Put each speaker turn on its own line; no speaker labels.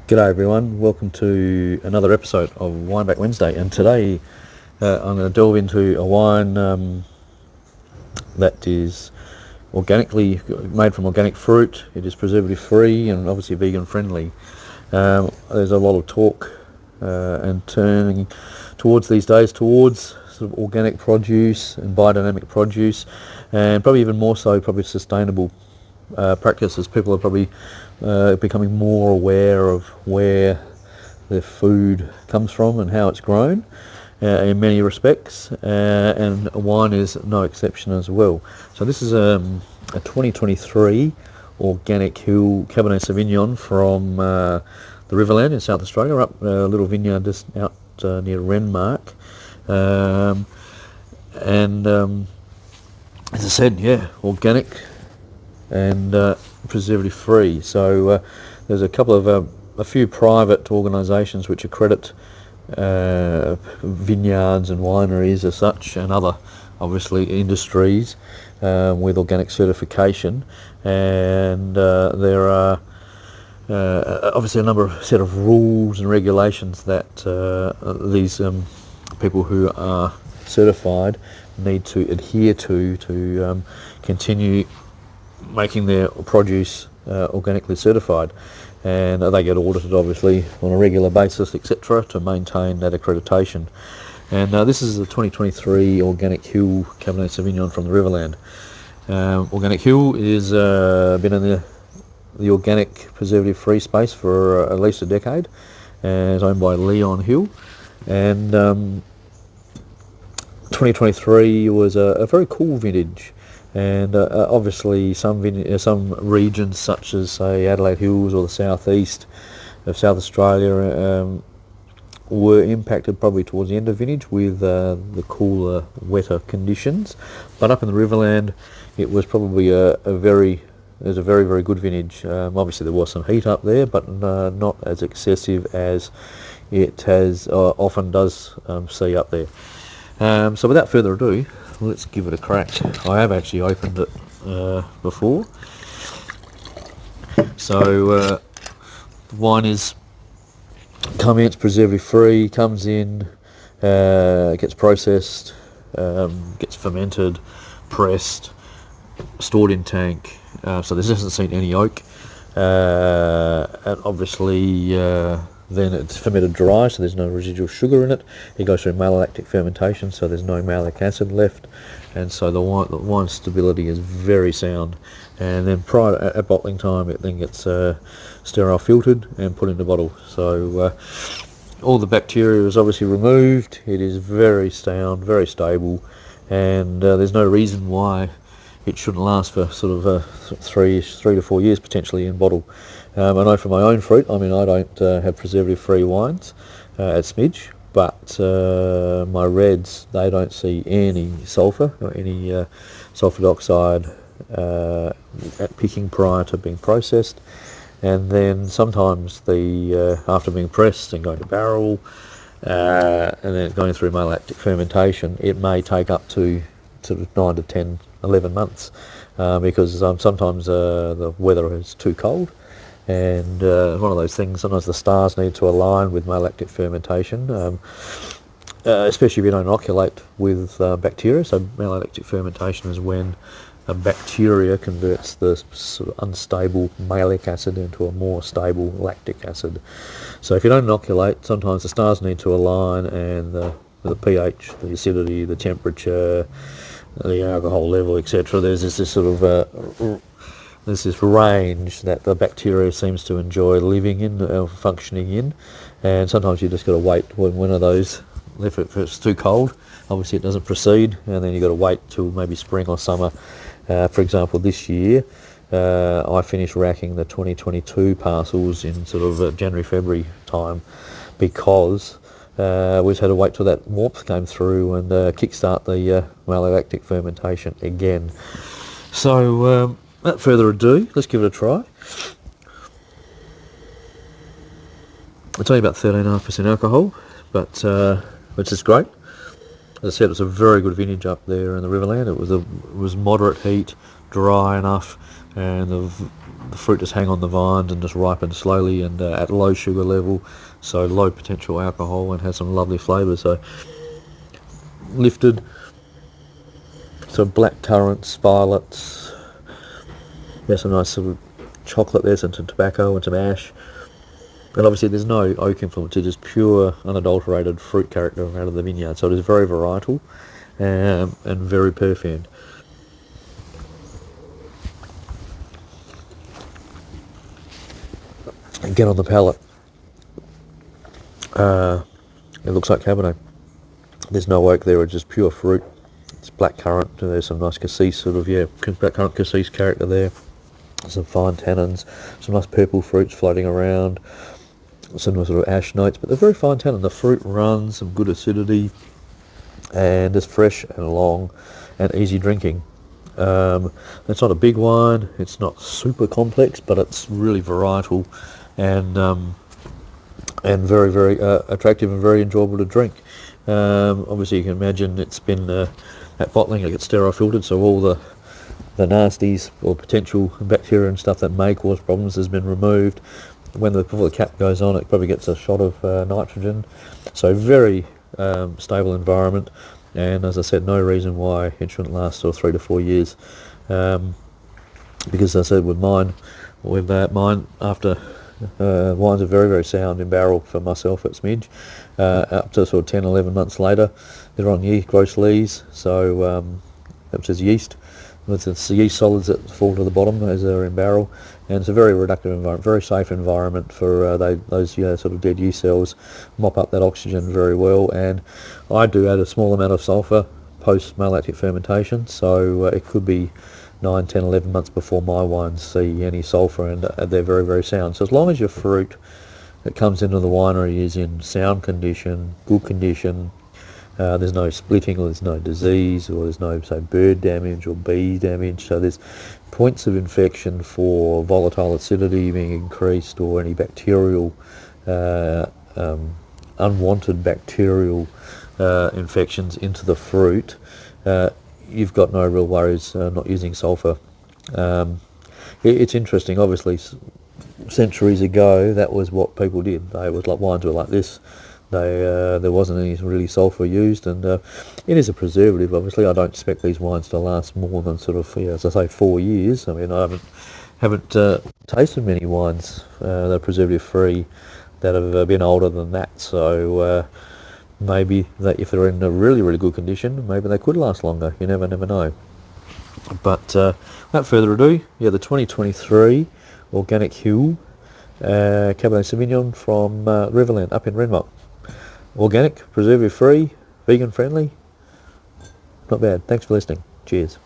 G'day everyone, welcome to another episode of Wineback Wednesday, and today I'm going to delve into a wine that is organically made from organic fruit. It is preservative free and obviously vegan friendly. There's a lot of talk and turning towards these days towards sort of organic produce and biodynamic produce, and probably even more so probably sustainable practices. People are probably becoming more aware of where their food comes from and how it's grown in many respects, and wine is no exception as well. So this is a 2023 organic hill Cabernet Sauvignon from the Riverland in South Australia, up a little vineyard just out near Renmark, and as I said, yeah, organic and preservative free. So there's a couple of a few private organisations which accredit vineyards and wineries as such, and other obviously industries with organic certification, and there are obviously a number of set of rules and regulations that these people who are certified need to adhere to continue making their produce organically certified, and they get audited obviously on a regular basis, etc., to maintain that accreditation. And this is the 2023 Organic Hill Cabernet Sauvignon from the Riverland. Organic Hill is been in the organic preservative free space for at least a decade, and is owned by Leon Hill, and 2023 was a very cool vintage. And obviously some regions such as say Adelaide Hills or the southeast of South Australia were impacted probably towards the end of vintage with the cooler, wetter conditions. But up in the Riverland, it was probably a very good vintage. Obviously there was some heat up there, but not as excessive as it has often does see up there. So without further ado, let's give it a crack. I have actually opened it before. So the wine is it's preservative free, comes in, gets processed, gets fermented, pressed, stored in tank. So this hasn't seen any oak, and obviously then it's fermented dry, so there's no residual sugar in it. It goes through malolactic fermentation, so there's no malic acid left, and so the wine stability is very sound. And then prior to, at bottling time, it then gets sterile filtered and put into bottle. So all the bacteria is obviously removed. It is very sound, very stable, and there's no reason why it shouldn't last for sort of 3 to 4 years potentially in bottle. I know from my own fruit, I mean, I don't have preservative-free wines at Smidge, but my reds, they don't see any sulphur or any sulphur dioxide at picking prior to being processed. And then sometimes after being pressed and going to barrel, and then going through malolactic fermentation, it may take up to sort of 9 to 10, 11 months because sometimes the weather is too cold. And one of those things, sometimes the stars need to align with malolactic fermentation, especially if you don't inoculate with bacteria. So malolactic fermentation is when a bacteria converts the sort of unstable malic acid into a more stable lactic acid. So if you don't inoculate, sometimes the stars need to align, and the pH, the acidity, the temperature, the alcohol level, etc. There's this sort of there's this range that the bacteria seems to enjoy living in, functioning in, and sometimes you just got to wait when one of those, if it's too cold, obviously it doesn't proceed, and then you got to wait till maybe spring or summer. For example, this year I finished racking the 2022 parcels in sort of January, February time, because we just had to wait till that warmth came through and kickstart the malolactic fermentation again. So without further ado, let's give it a try. I'll tell you about 13.5% alcohol, but which is great. As I said, it's a very good vintage up there in the Riverland. It was moderate heat, dry enough, and the the fruit just hang on the vines and just ripen slowly and at low sugar level, so low potential alcohol, and has some lovely flavours. So lifted, so black currants, violets, there's some nice sort of chocolate there, some tobacco and some ash. And obviously there's no oak influence, it's just pure unadulterated fruit character out of the vineyard. So it is very varietal and very perfumed. Again on the palate, it looks like Cabernet. There's no oak there, it's just pure fruit. It's black currant, there's some nice cassis sort of, black currant cassis character there. Some fine tannins, some nice purple fruits floating around, some sort of ash notes, but they're very fine tannin. The fruit runs, some good acidity, and it's fresh and long and easy drinking. It's not a big wine, it's not super complex, but it's really varietal and very, very attractive and very enjoyable to drink. Obviously you can imagine it's been at bottling, it gets sterile filtered, so all the nasties or potential bacteria and stuff that may cause problems has been removed. Before the cap goes on, it probably gets a shot of nitrogen. So very stable environment, and as I said, no reason why it shouldn't last 3 to 4 years. Because as I said, with mine after wines are very, very sound in barrel for myself at Smidge. Up to sort of 10, 11 months later, they're on gross lees, so which is yeast. It's the yeast solids that fall to the bottom as they're in barrel, and it's a very reductive environment, very safe environment for those sort of dead yeast cells, mop up that oxygen very well. And I do add a small amount of sulphur post malolactic fermentation, so it could be 9, 10, 11 months before my wines see any sulphur, and they're very, very sound. So as long as your fruit that comes into the winery is in sound condition, good condition, there's no splitting, or there's no disease, or there's no, say, bird damage or bee damage, so there's points of infection for volatile acidity being increased, or any bacterial, unwanted bacterial infections into the fruit, you've got no real worries not using sulphur. It's interesting, obviously centuries ago that was what people did. Wines were like this. There wasn't any really sulphur used, and it is a preservative. Obviously, I don't expect these wines to last more than sort of, as I say, 4 years. I mean, I haven't tasted many wines that are preservative free that have been older than that. So maybe if they're in a really, really good condition, maybe they could last longer. You never know. But without further ado, the 2023 Organic Hill Cabernet Sauvignon from Riverland up in Renmark. Organic, preservative free, vegan friendly. Not bad. Thanks for listening. Cheers.